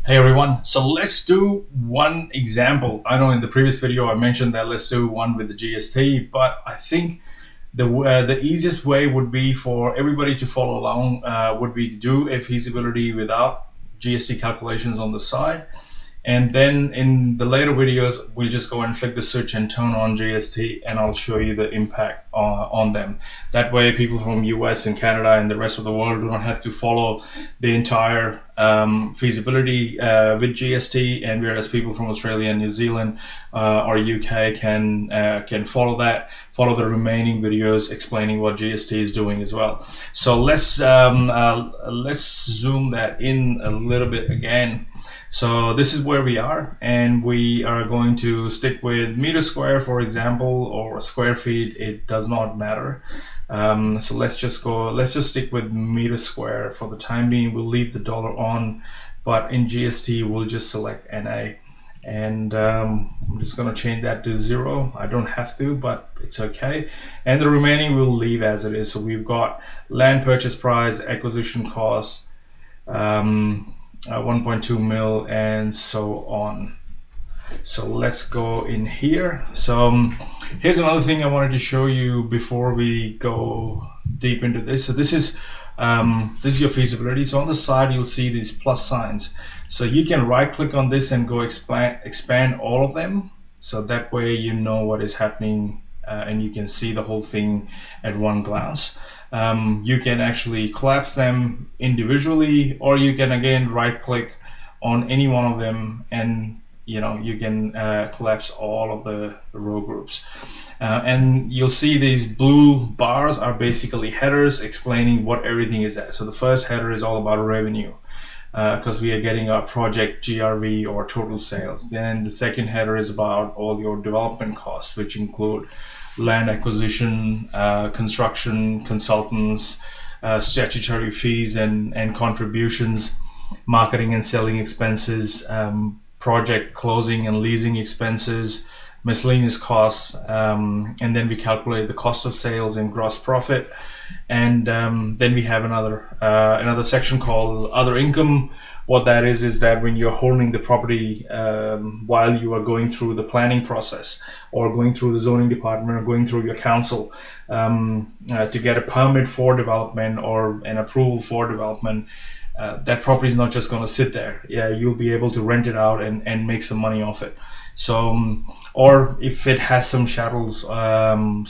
Hey everyone, so let's do one example. I know in the previous video I mentioned that let's do one with the GST, but I think the easiest way would be for everybody to follow along, would be to do a feasibility without GST calculations on the side. And then in the later videos, we'll just go and flick the switch and turn on GST, and I'll show you the impact on them. That way, people from US and Canada and the rest of the world do not have to follow the entire feasibility with GST, and whereas people from Australia and New Zealand or UK can follow the remaining videos explaining what GST is doing as well. So let's zoom that in a little bit again. So this is where we are, and we are going to stick with meter square, for example, or square feet. It does not matter. So let's just stick with meter square for the time being. We'll leave the dollar on, but in GST we'll just select NA, and I'm just going to change that to 0. I don't have to, but it's okay. And the remaining we'll leave as it is. So we've got land purchase price, acquisition cost, 1.2 mil, and so on. So let's go in here. So here's another thing I wanted to show you before we go deep into this. So this is your feasibility. So on the side you'll see these plus signs. So you can right click on this and go expand all of them. So that way you know what is happening and you can see the whole thing at one glance. You can actually collapse them individually, or you can again right click on any one of them and you can collapse all of the row groups. And you'll see these blue bars are basically headers explaining what everything is at. So the first header is all about revenue, because we are getting our project GRV or total sales. Then the second header is about all your development costs, which include land acquisition, construction, consultants, statutory fees and contributions, marketing and selling expenses, project closing and leasing expenses, miscellaneous costs, and then we calculate the cost of sales and gross profit. And then we have another section called other income. What that is that when you're holding the property while you are going through the planning process or going through the zoning department or going through your council to get a permit for development or an approval for development, that property is not just going to sit there. Yeah, you'll be able to rent it out and make some money off it. So, or if it has some chattels, I don't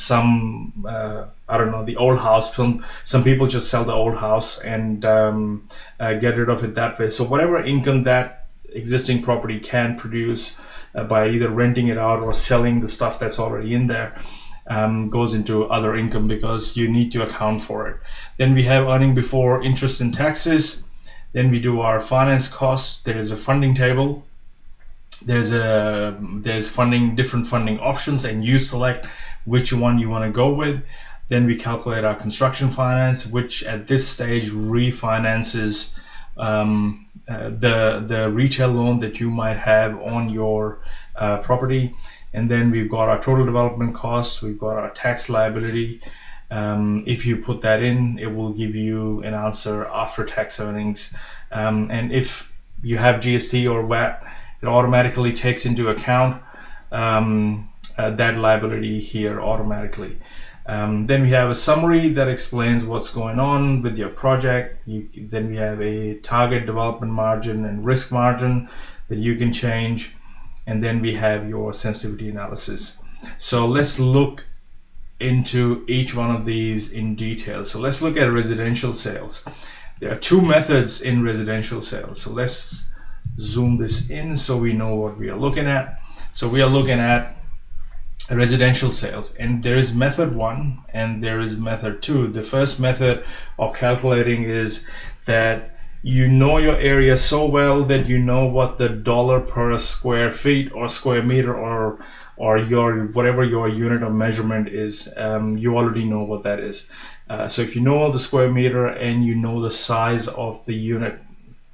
know, the old house. Some people just sell the old house and get rid of it that way. So whatever income that existing property can produce by either renting it out or selling the stuff that's already in there goes into other income, because you need to account for it. Then we have earning before interest and taxes. Then we do our finance costs. There is a funding table. There's different funding options, and you select which one you want to go with. Then we calculate our construction finance, which at this stage refinances the retail loan that you might have on your property. And then we've got our total development costs. We've got our tax liability. If you put that in, it will give you an answer after tax earnings. And if you have GST or VAT, it automatically takes into account that liability here automatically. Then we have a summary that explains what's going on with your project. Then we have a target development margin and risk margin that you can change. And then we have your sensitivity analysis. So let's look into each one of these in detail. So let's look at residential sales. There are two methods in residential sales. So let's zoom this in so we know what we are looking at. So we are looking at residential sales, and there is method 1 and there is method 2. The first method of calculating is that you know your area so well that you know what the dollar per square feet or square meter or your whatever your unit of measurement is. You already know what that is. So if you know the square meter and you know the size of the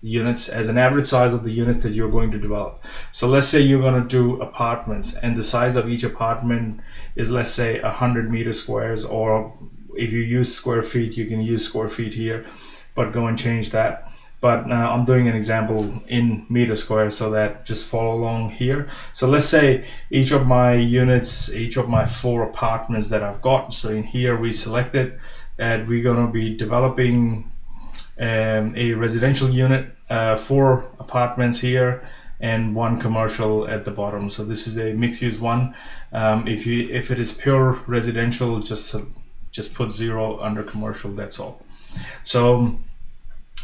units as an average size of the units that you're going to develop. So let's say you're going to do apartments, and the size of each apartment is, let's say, 100 meter squares, or if you use square feet, you can use square feet here, but go and change that. but I'm doing an example in Muda Square, so that just follow along here. So let's say each of my units, each of my 4 apartments that I've got. So in here we selected that we're going to be developing a residential unit, 4 apartments here, and 1 commercial at the bottom. So this is a mixed-use one. If it is pure residential, just put 0 under commercial. That's all.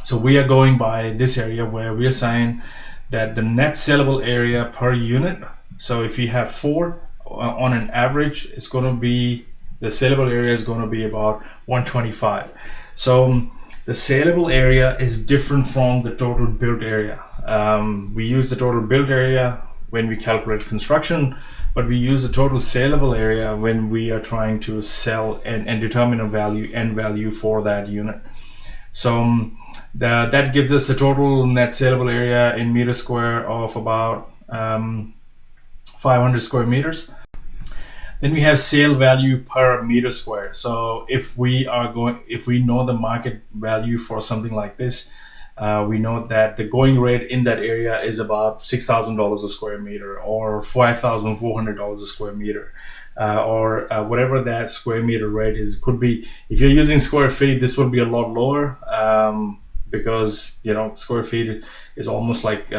So we are going by this area where we assign that the net sellable area per unit. So if you have 4, on an average, it's going to be, the sellable area is going to be about 125. So the saleable area is different from the total built area. We use the total built area when we calculate construction, but we use the total saleable area when we are trying to sell and determine a end value for that unit. So that gives us a total net saleable area in Muda Square of about 500 square meters. Then we have sale value per meter square. So if we know the market value for something like this, we know that the going rate in that area is about $6,000 a square meter, or $5,400 a square meter, or whatever that square meter rate is. Could be, if you're using square feet, this will be a lot lower, because square feet is almost like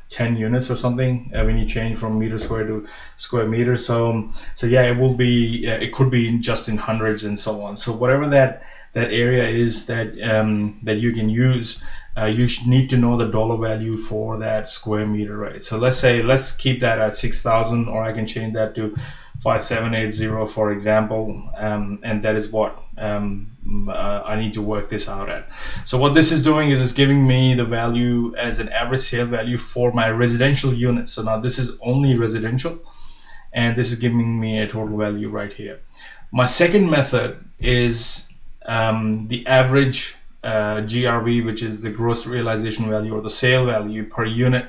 10 units or something when you change from meter square to square meter. So yeah, it could be just in hundreds and so on. So whatever that area is that you can use, you need to know the dollar value for that square meter, right? So let's keep that at 6,000, or I can change that to 5780, for example, and that is what I need to work this out at. So what this is doing is it's giving me the value as an average sale value for my residential unit. So now this is only residential, and this is giving me a total value right here. My second method is the average GRV, which is the gross realization value, or the sale value per unit.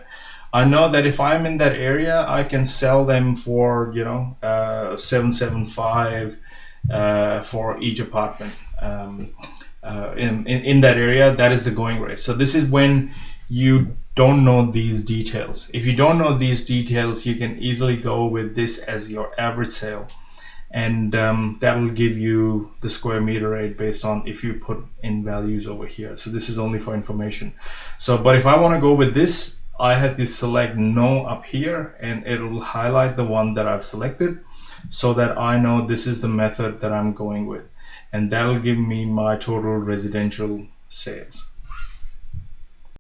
I know that if I'm in that area, I can sell them for 775 for each apartment in that area. That is the going rate. So this is when you don't know these details. If you don't know these details, you can easily go with this as your average sale, and that will give you the square meter rate based on if you put in values over here. So this is only for information. So, but if I want to go with this, I have to select no up here, and it will highlight the one that I've selected, so that I know this is the method that I'm going with, and that'll give me my total residential sales.